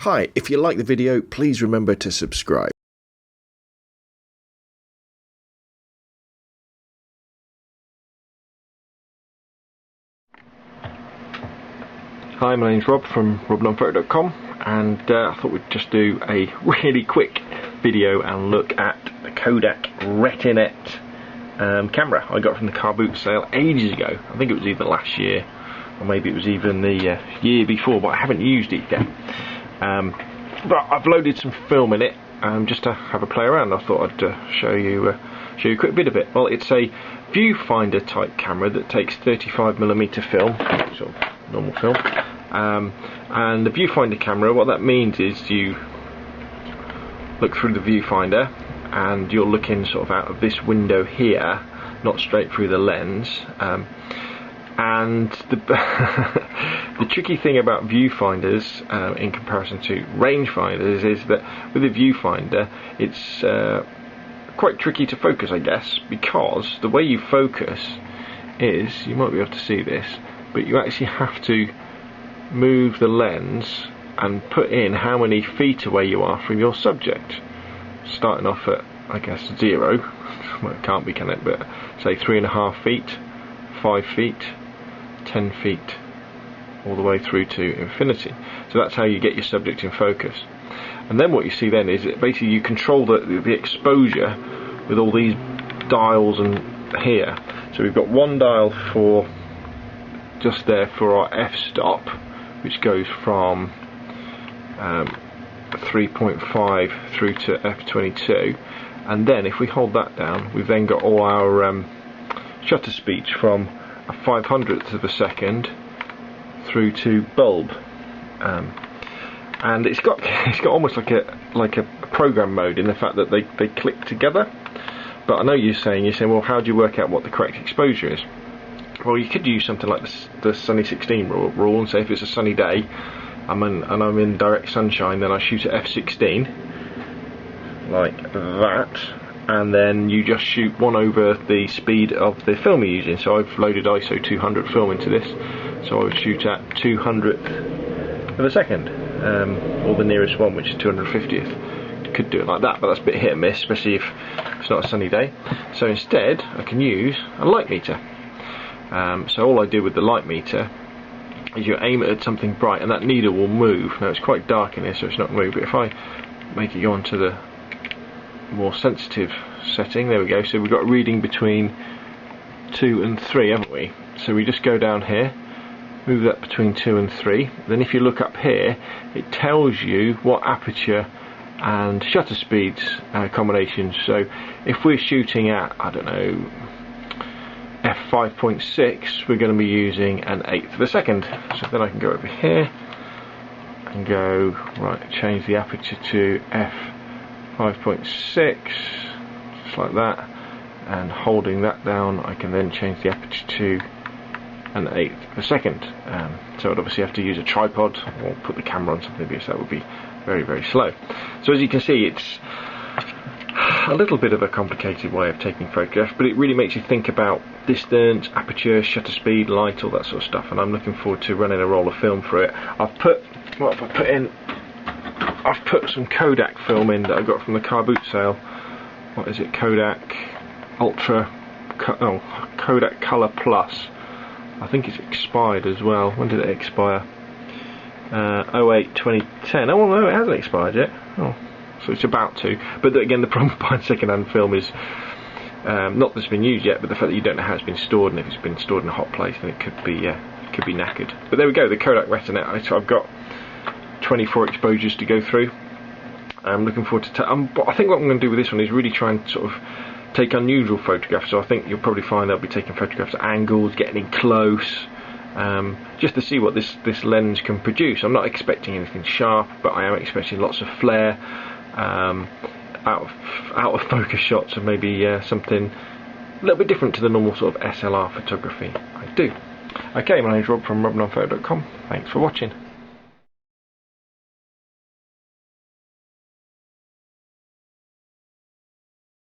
Hi, if you like the video, please remember to subscribe. Hi, my name's Rob from robnonphoto.com, and I thought we'd just do a really quick video and look at the Kodak Retinette camera I got from the car boot sale ages ago. I think it was either last year or maybe it was even the year before, but I haven't used it yet. But I've loaded some film in it just to have a play around. I thought I'd show you a quick bit of it. Well, it's a Viewfinder type camera that takes 35mm film, sort of normal film. And the Viewfinder camera, what that means is you look through the Viewfinder and you're looking sort of out of this window here, not straight through the lens. And the tricky thing about viewfinders in comparison to rangefinders is that with a viewfinder it's quite tricky to focus, I guess, because the way you focus is, you might be able to see this, but you actually have to move the lens and put in how many feet away you are from your subject, starting off at, I guess, 0. Well, it can't be, can it? But say 3.5 feet, 5 feet, 10 feet, all the way through to infinity. So that's how you get your subject in focus. And then what you see then is that basically you control the exposure with all these dials and here. So we've got one dial for just there for our f-stop, which goes from 3.5 through to f22, and then if we hold that down, we've then got all our shutter speeds from a 500th of a second through to bulb, and it's got almost like a program mode in the fact that they click together. But I know you're saying, well, how do you work out what the correct exposure is? Well, you could use something like the sunny 16 rule and say if it's a sunny day and I'm in direct sunshine, then I shoot at f16 like that, and then you just shoot 1 over the speed of the film you're using. So I've loaded ISO 200 film into this, so I would shoot at 200th of a second, or the nearest one, which is 250th. You could do it like that, but that's a bit hit and miss, especially if it's not a sunny day. So instead I can use a light meter. So all I do with the light meter is you aim it at something bright and that needle will move. Now it's quite dark in here, so it's not moving, but if I make it go on to the more sensitive setting, there we go. So we've got a reading between 2 and 3, haven't we? So we just go down here, move that between 2 and 3. Then if you look up here, it tells you what aperture and shutter speeds combinations. So if we're shooting at, I don't know, f5.6, we're going to be using an 1/8 of a second. So then I can go over here and go, right, change the aperture to f5.6, just like that, and holding that down I can then change the aperture to an 1/8 of a second. So I'd obviously have to use a tripod or put the camera on something, because that would be very, very slow. So as you can see, it's a little bit of a complicated way of taking photographs, but it really makes you think about distance, aperture, shutter speed, light, all that sort of stuff, and I'm looking forward to running a roll of film for it. I've put some Kodak film in that I got from the car boot sale. What is it? Kodak Kodak Color Plus. I think it's expired as well. When did it expire? 08/2010. Oh well, no, it hasn't expired yet. Oh, so it's about to. But again, the problem with buying second-hand film is not that it's been used yet, but the fact that you don't know how it's been stored, and if it's been stored in a hot place, then it could be knackered. But there we go, the Kodak Retinette. So I've got 24 exposures to go through. I'm looking forward to. But I think what I'm going to do with this one is really try and sort of take unusual photographs. So I think you'll probably find I'll be taking photographs at angles, getting in close, just to see what this lens can produce. I'm not expecting anything sharp, but I am expecting lots of flare, out of focus shots, and maybe something a little bit different to the normal sort of SLR photography I do. Okay, my name's Rob from robnonphoto.com. Thanks for watching.